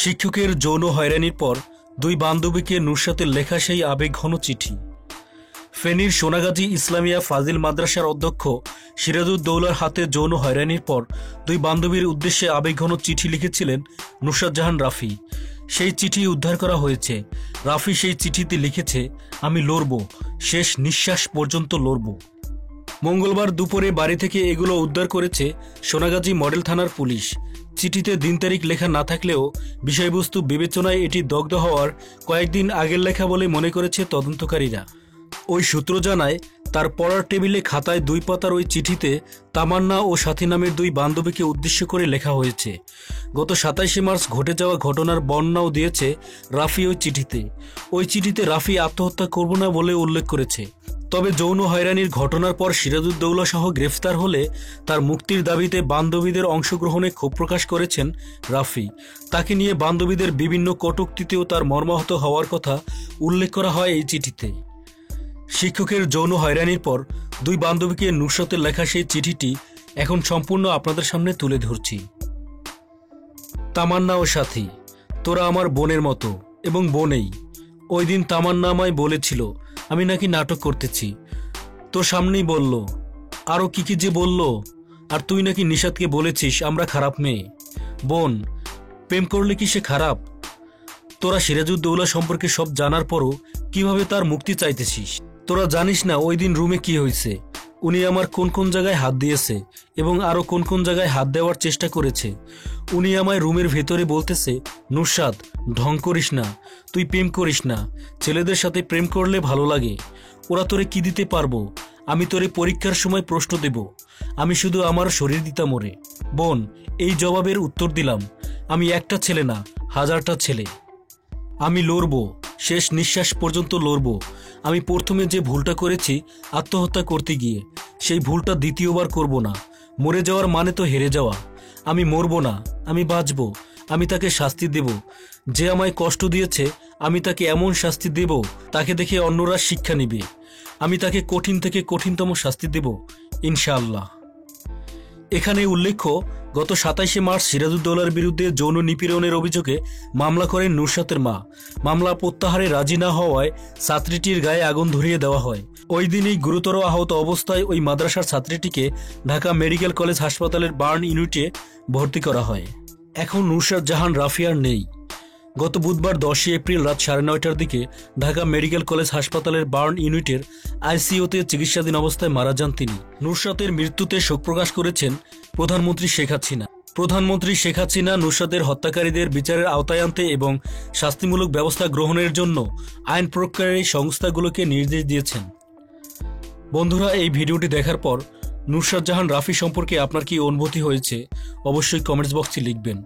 শিক্ষকের যৌন হয়রানির পর দুই বান্ধবীকে নুসরাতের লেখা সেই আবেগঘন চিঠি। ফেনীর সোনাগাজী ইসলামিয়া ফাজিল মাদ্রাসার অধ্যক্ষ সিরাজউদ্দৌলার হাতে যৌন হয়রানির পর দুই বান্ধবীর উদ্দেশ্যে আবেগঘন চিঠি লিখেছিলেন নুসরাত জাহান রাফি। সেই চিঠি উদ্ধার করা হয়েছে। রাফি সেই চিঠিতে লিখেছে, আমি লড়ব, শেষ নিঃশ্বাস পর্যন্ত লড়ব। মঙ্গলবার দুপুরে বাড়ি থেকে এগুলো উদ্ধার করেছে সোনাগাজী মডেল থানার পুলিশ। চিঠিতে দিন তারিখ লেখা না থাকলেও বিষয়বস্তু বিবেচনায় এটি দগ্ধ হওয়ার কয়েকদিন আগের লেখা বলে মনে করেছে তদন্তকারীরা। ওই সূত্র জানায়, তার পড়ার টেবিলে খাতায় 2 পাতার ওই চিঠিতে তামান্না ও সাথী নামের দুই বান্ধবীকে উদ্দেশ্য করে লেখা হয়েছে। গত 27 মার্চ ঘটে যাওয়া ঘটনার বর্ণনাও দিয়েছে রাফি ওই চিঠিতে। ওই চিঠিতে রাফি আত্মহত্যা করব না বলে উল্লেখ করেছে। তবে যৌন হয়রানির ঘটনার পর সিরাজউদ্দৌলা সহ গ্রেফতার হলে তার মুক্তির দাবিতে বান্ধবীদের অংশগ্রহণে ক্ষোভ প্রকাশ করেছেন রাফি। তাকে নিয়ে বান্ধবীদের বিভিন্ন কটূক্তিতেও তার মর্মাহত হওয়ার কথা উল্লেখ করা হয় এই চিঠিতে। শিক্ষকের যৌন হয়রানির পর দুই বান্ধবীকে নুসরাতের লেখা সেই চিঠিটি এখন সম্পূর্ণ আপনাদের সামনে তুলে ধরছি। তামান্না ও সাথী, তোরা আমার বোনের মতো এবং বোনেই। ওই দিন তামান্না আমায় বলেছিল আমি নাকি নাটক করতেছি। তোর সামনেই বলল, আরও কি কি যে বলল। আর তুই নাকি নিশাতকে বলেছিস আমরা খারাপ মেয়ে। বোন, প্রেম করলে কি সে খারাপ? তোরা সিরাজউদ্দৌলা সম্পর্কে সব জানার পরও কিভাবে তার মুক্তি চাইতেছিস? তোরা জানিস না ওই দিন রুমে কি হয়েছে? উনি আমার কোন কোন জায়গায় হাত দিয়েছে এবং আরও কোন কোন জায়গায় হাত দেওয়ার চেষ্টা করেছে। উনি আমায় রুমের ভেতরে বলতেছে, নুসরাত ঢং করিস না, তুই প্রেম করিস না, ছেলেদের সাথে প্রেম করলে ভালো লাগে। ওরা তোরে কি দিতে পারবো? আমি তোরে পরীক্ষার সময় প্রশ্ন দেব। আমি শুধু আমার শরীর দিতাম ওরে। বোন, এই জবাবের উত্তর দিলাম, আমি একটা ছেলে না, 1000টা ছেলে। আমি লড়ব, শেষ নিঃশ্বাস পর্যন্ত লড়ব। আমি প্রথমে যে ভুলটা করেছি আত্মহত্যা করতে গিয়ে, সেই ভুলটা দ্বিতীয়বার করব না। মরে যাওয়ার মানে তো হেরে যাওয়া। আমি মরব না, আমি বাঁচব। আমি তাকে শাস্তি দেব। যে আমায় কষ্ট দিয়েছে আমি তাকে এমন শাস্তি দেব তাকে দেখে অন্যরা শিক্ষা নিবে। আমি তাকে কঠিন থেকে কঠিনতম শাস্তি দেব ইনশাআল্লাহ। এখানে উল্লেখ্য, গত 27 মার্চ সিরাজউদ্দৌলার বিরুদ্ধে যৌন নিপীড়নের অভিযোগে মামলা করেন নুসরাতের মা। মামলা প্রত্যাহারে রাজি না হওয়ায় ছাত্রীটির গায়ে আগুন ধরিয়ে দেওয়া হয়। ওই দিনই গুরুতর আহত অবস্থায় ওই মাদ্রাসার ছাত্রীটিকে ঢাকা মেডিকেল কলেজ হাসপাতালের বার্ন ইউনিটে ভর্তি করা হয়। এখন নুসরাত জাহান রাফি আর নেই। গত বুধবার 10 এপ্রিল রাত 9:30টার দিকে ঢাকা মেডিকেল কলেজ হাসপাতালের বার্ন ইউনিটের আইসিইউতে চিকিৎসাধীন অবস্থায় মারা যান তিনি। নুসরাতের মৃত্যুতে শোক প্রকাশ করেছেন প্রধানমন্ত্রী শেখ হাসিনা। প্রধানমন্ত্রী শেখ হাসিনা নুসরাতের হত্যাকারীদের বিচারের আওতায় আনতে এবং শাস্তিমূলক ব্যবস্থা গ্রহণের জন্য আইন প্রয়োগকারী সংস্থাগুলোকে নির্দেশ দিয়েছেন। বন্ধুরা, এই ভিডিওটি দেখার পর নুসরাত জাহান রাফি সম্পর্কে আপনার কি অনুভূতি হয়েছে অবশ্যই কমেন্টস বক্সে লিখবেন।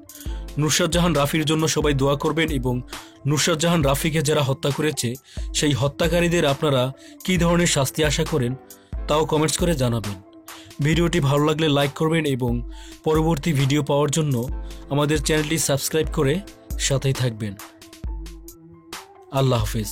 নুসরাত জাহান রাফির জন্য সবাই দোয়া করবেন এবং নুসরাত জাহান রাফিকে যারা হত্যা করেছে সেই হত্যাকারীদের আপনারা কী ধরনের শাস্তি আশা করেন তাও কমেন্টস করে জানাবেন। ভিডিওটি ভালো লাগলে লাইক করবেন এবং পরবর্তী ভিডিও পাওয়ার জন্য আমাদের চ্যানেলটি সাবস্ক্রাইব করে সাথেই থাকবেন। আল্লাহ হাফেজ।